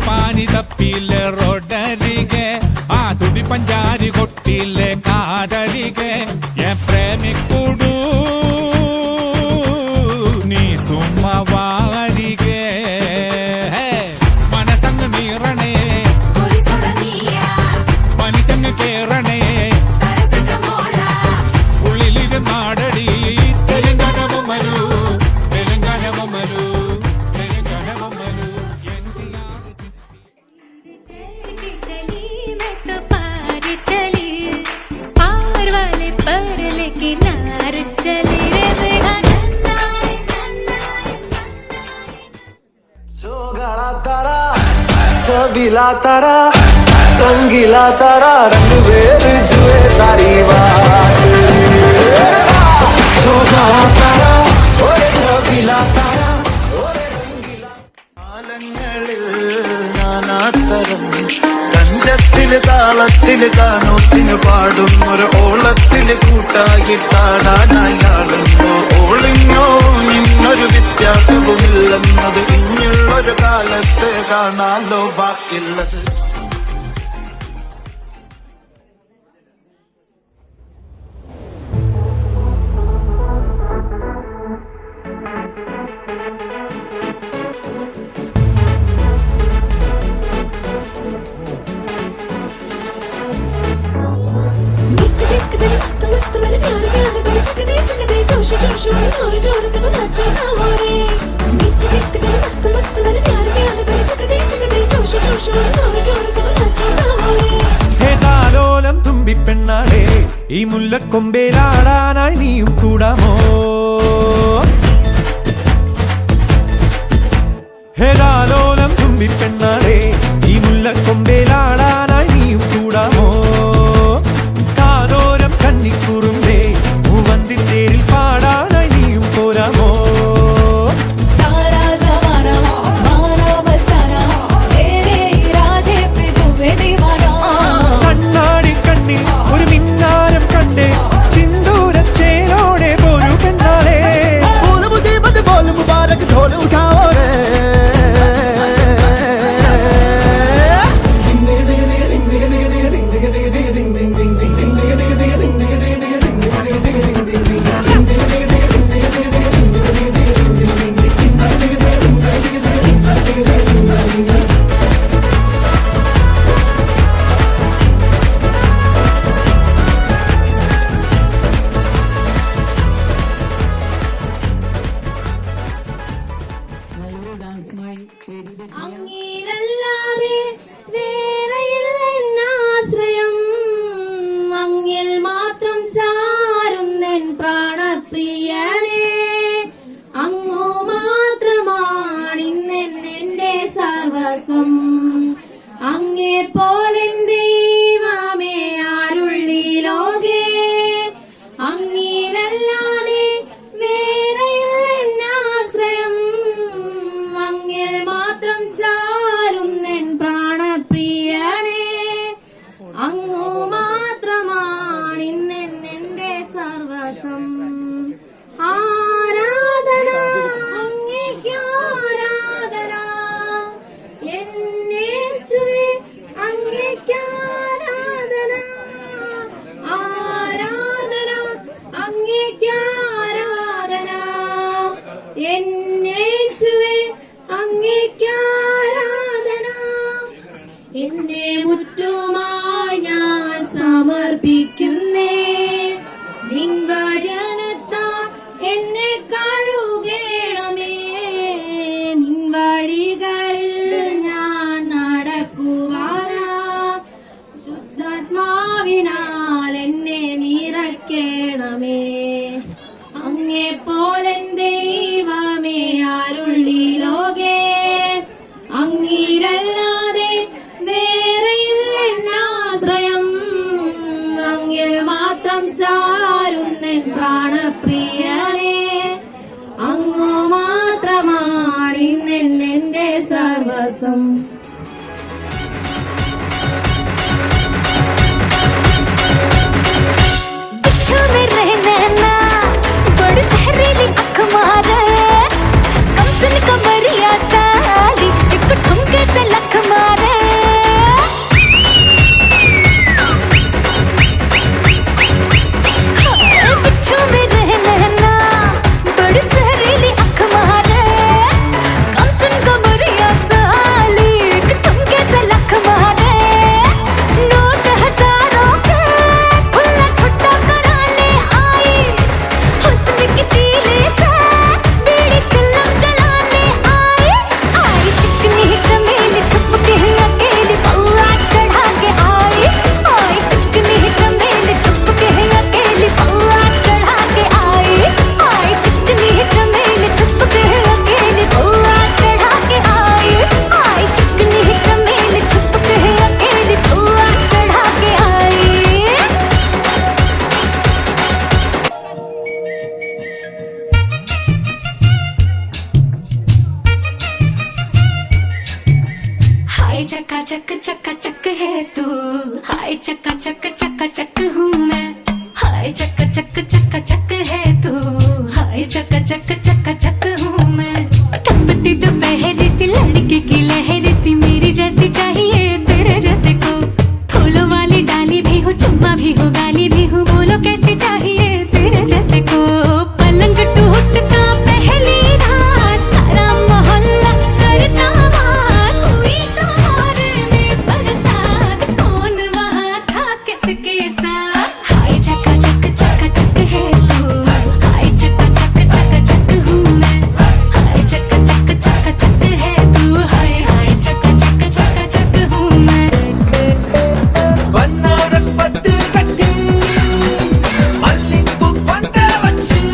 പാനി തപ്പിയിലെ റോഡരികെ ആ തുടി പഞ്ചാരി കൊട്ടിയിലെ കാതരികെ പ്രേമിക്കൂടൂ നീ സുമ്മവാരികെ മനസ്സങ്ങ് നീറണേ പനിച്ചങ്ങ് കേറണേ ഉള്ളിലിരുന്നാടടി തെലുങ്കാന ബൊമ്മലു തെലുങ്കാന ബൊമ്മലു തെലുങ്കാന ബൊമ്മലു छबीला तारा रंगीला तारा रंग बेर जुए तारी बात तारा ओरे छबीला तारा ओरे रंगीला കാലങ്ങളിൽ നാനാതരം കഞ്ചത്തില് താളത്തില് കാനോത്തിന് പാടും ഒരു ഓളത്തില് കൂട്ടായിട്ടാടാനയാളുണ്ടോ ഓളിഞ്ഞോ ഇന്നൊരു വ്യത്യാസവുമില്ലെന്നത് ഇനിയുള്ളൊരു കാലത്ത് കാണാലോ ബാക്കിയുള്ളത് തുമ്പിപ്പെണ്ണാടേ ഈ മുല്ലക്കൊമ്പേലാടാനായി നീയും കൂടാമോ ഹേതാലോലം തുമ്പിപ്പെണ്ണാടേ ഈ മുല്ലക്കൊമ്പേലാടാനായി നീയും കൂടാമോ കാതോരം കന്നിക്കുറുമ്പേ മൂവന്തിത്തേരിൽ പാടാനായി നീയും പോരാമോ കണ്ണാടി കണ്ണിൽ ഒരു മിന്നാരം കണ്ടേ സിന്ദൂരച്ചേലോടെ പോരു പെണ്ണാളെ മുബാരക് ढोल उठाओ रे അങ്ങയിലല്ലാതെ വേറെയില്ലെന്നാശ്രയം അങ്ങിൽ മാത്രം ചാരുന്നെൻ പ്രാണപ്രിയനെ അങ്ങു മാത്രമാണിന്നെൻ എന്റെ സർവസ്വം അങ്ങേ പോലെ ദൈവമേ ആരുള്ളി ലോകേ അങ്ങിലല്ലാതെ വേറെയില്ലെന്നാശ്രയം അങ്ങിൽ മാത്രം ചാരുന്നെൻ പ്രാണപ്രിയനെ അങ്ങു മാത്രമാണിന്നെൻ എന്റെ സർവസ്വം ആരാധന അങ്ങേയ്ക്ക് ആരാധന എന്നേശുവേ അങ്ങേയ്ക്ക് ആരാധന ആരാധന അങ്ങേയ്ക്ക് ആരാധന എന്നേശുവേ അങ്ങേയ്ക്ക് ആരാധന എന്നെ മുറ്റുമായി ഞാൻ സമർപ്പിക്കുന്നേ നിൻ വചനത്താൽ എന്നെ കഴുകണമേ നിൻ വഴികളിൽ ഞാൻ നടക്കുവാനാ ശുദ്ധാത്മാവിനാൽ എന്നെ നിറയ്ക്കണമേ അങ്ങേ പോലെ ദൈവമേ ആരുള്ളി ലോകേ അങ്ങിലല്ലാതെ വേറെയില്ലെന്നാശ്രയം അങ്ങിൽ മാത്രം ചാരുന്നെൻ പ്രാണപ്രിയനെ അങ്ങു മാത്രമാണിന്നെൻ എന്റെ സർവസ്വം कमरिया साली एक ठुमके से लख चका चक है तू, हाय चका चक हूँ मैं, हाय चका चक है तू, हाय चका चक हूँ मैं। टपती दोपहर सी लड़की की लहर सी मेरी जैसी चाहिए तेरे जैसे को, फूलों वाली डाली भी हो चुम्मा भी हो गाली भी हो, बोलो कैसी चाहिए तेरे जैसे को। पलंग टूटता पहली रात सारा मोहल्ला करता बात, हुई चौर में बरसात कौन वहाँ था किसके साथ। हाय चका चक है तू, हाय चका चक हूँ मैं, हाय चका चक है तू, हाय चका चक हूँ मैं। बनारस पट्टी कट्टी मल्लिपू पंड वच्ची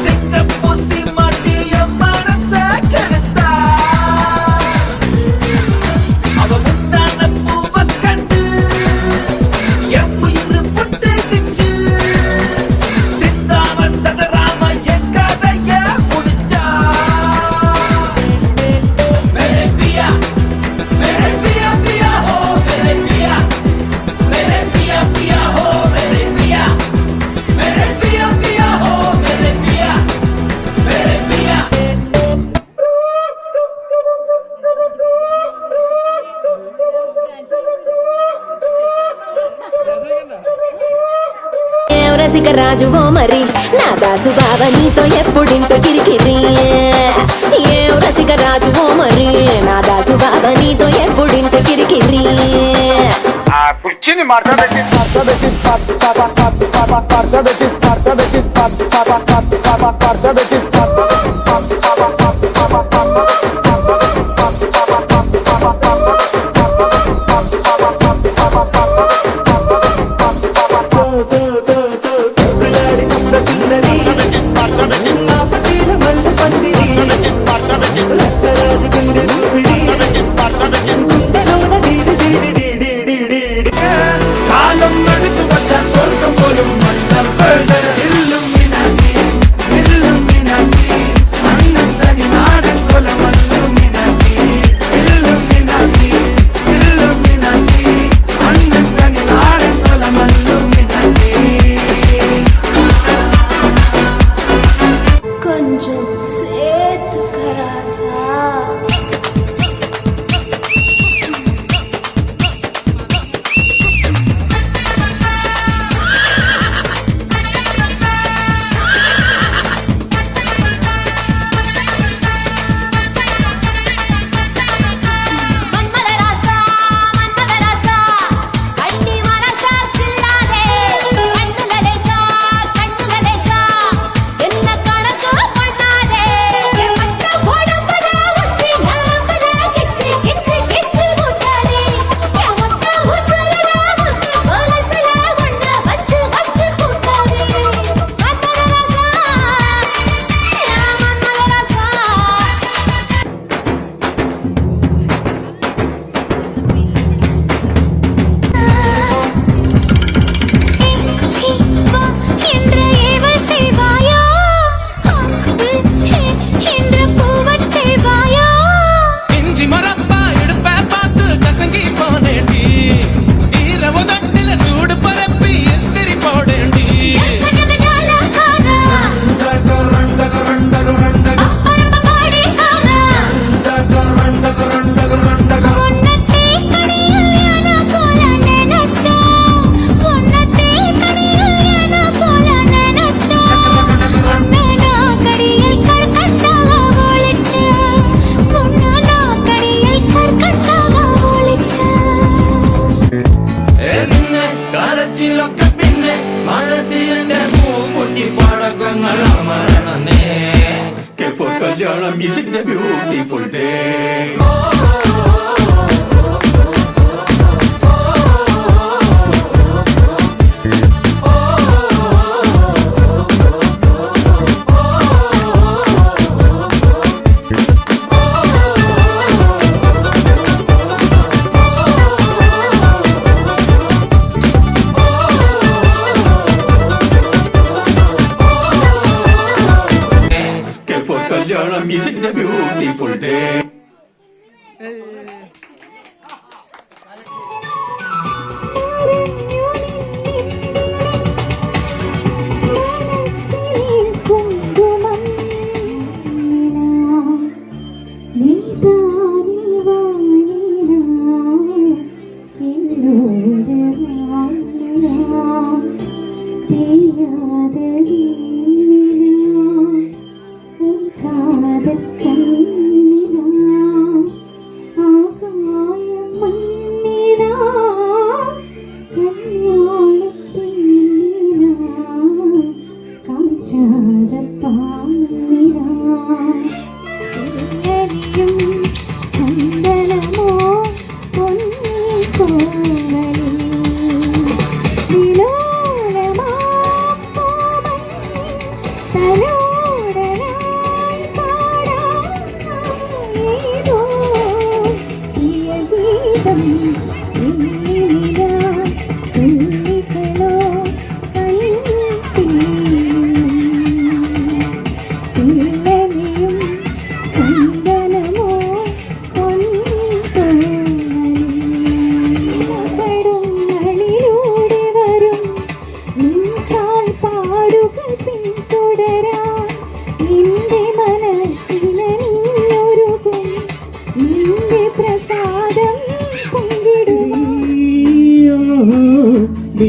सिंगपू सीमाटी मनस कड़ता அவ முந்தான பூவ கண்டு என் உயிர் புட்டு கிச்சு சிந்தாம சதராம என் கதைய முடிச்சா மேரே பியா பியா ஹோ மேரே பியா पिया हो मेरे पिया, मेरे पिया हो मेरे पिया, मेरे पिया। రసిక రాజువో మరి నా దాసు బావ నీతో ఎప్పుడింత కిరికిరి, ఏ రసిక రాజువో మరి నా దాసు బావ నీతో ఎప్పుడింత కిరికిరి. కుర్చీని మాట్లాడబెట్టి കാലം എടുത്തു വച്ചാൽ സ്വർഗം പോലും മണ്ണം അണ്ണന്തനി നാടൻ കൊലമല്ലുമിനാക്കി അണ്ണന്തനി നാടൻ കൊലമല്ലുമിനാക്കി. కొంచెం సేతుక రాసా இஞ்சி மரப்பா இடுப்ப பார்த்து கசங்கி போனேண்டி, ஈரவ தட்டில சூடு பரப்பி எஸ்திரி போடேண்டி. കരച്ചിലൊക്കെ പിന്നെ മനസ്സിലെ പൂക്കുട്ടി പടക്കങ്ങൾ അമരണനേ. For കല്യാണം is a beautiful day. For കല്യാണം is a beautiful day.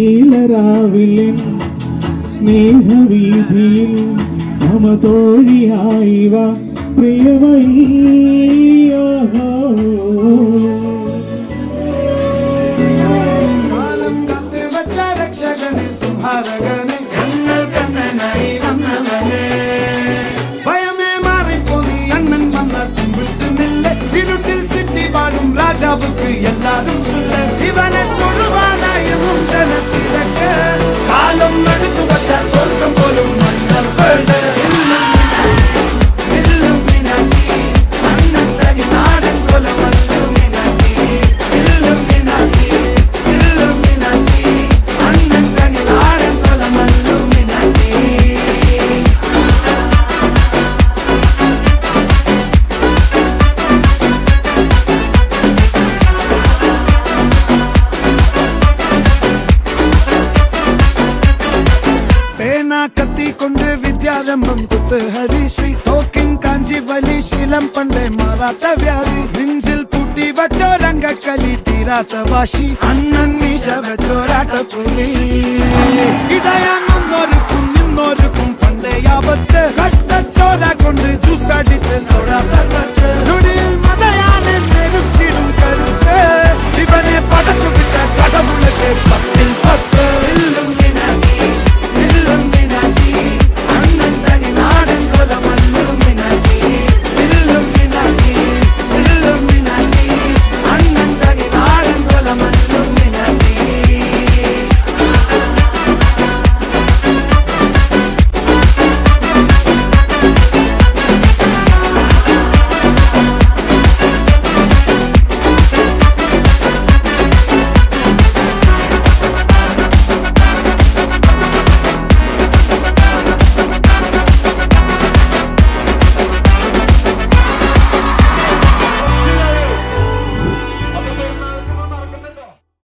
നീലരാവിലിൻ സ്നേഹവീതിയിൽ മമ തോഴിയായിവ പ്രിയമയ്യോ കാലം കാത്ത് വച്ച രക്ഷകനെ സംഹാരകനെ ഞങ്ങൾ കണ്ണനായി വന്നവനെ ഭയമേ മാറിപ്പോ നീ അണ്ണൻ വന്ന വിട്ടുന്നില്ല ഇരുട്ടിൽ സിറ്റി വാഴും രാജാവുക്ക് എല്ലാരും സുല്ല ഇവനെ തൊഴുവാനായും ജനത്തിലൊക്കെ കാലം എടുത്തു വച്ചാൽ സ്വർഗം പോലും മണ്ണർ വേണ്ട കത്തിക്കൊണ്ട് വിദ്യാരംഭം കുത്ത് ഹരിശ്രീ തോക്കിൻ കാഞ്ചി വലി ശീലം പണ്ടേ മാറാത്ത വ്യാധി നെഞ്ചിൽ പൂട്ടി വച്ചോരംഗക്കലി തീരാത്ത വാശി അണ്ണൻ മീശ വെച്ചോരാട്ടപ്പുലി ഇടയാങ്ങുന്നോർക്കും നിന്നോർക്കും പണ്ടേ ആപത്ത് കട്ടച്ചോര കൊണ്ട് ജ്യൂസ് അടിച്ച് സോഡ സർബത്ത്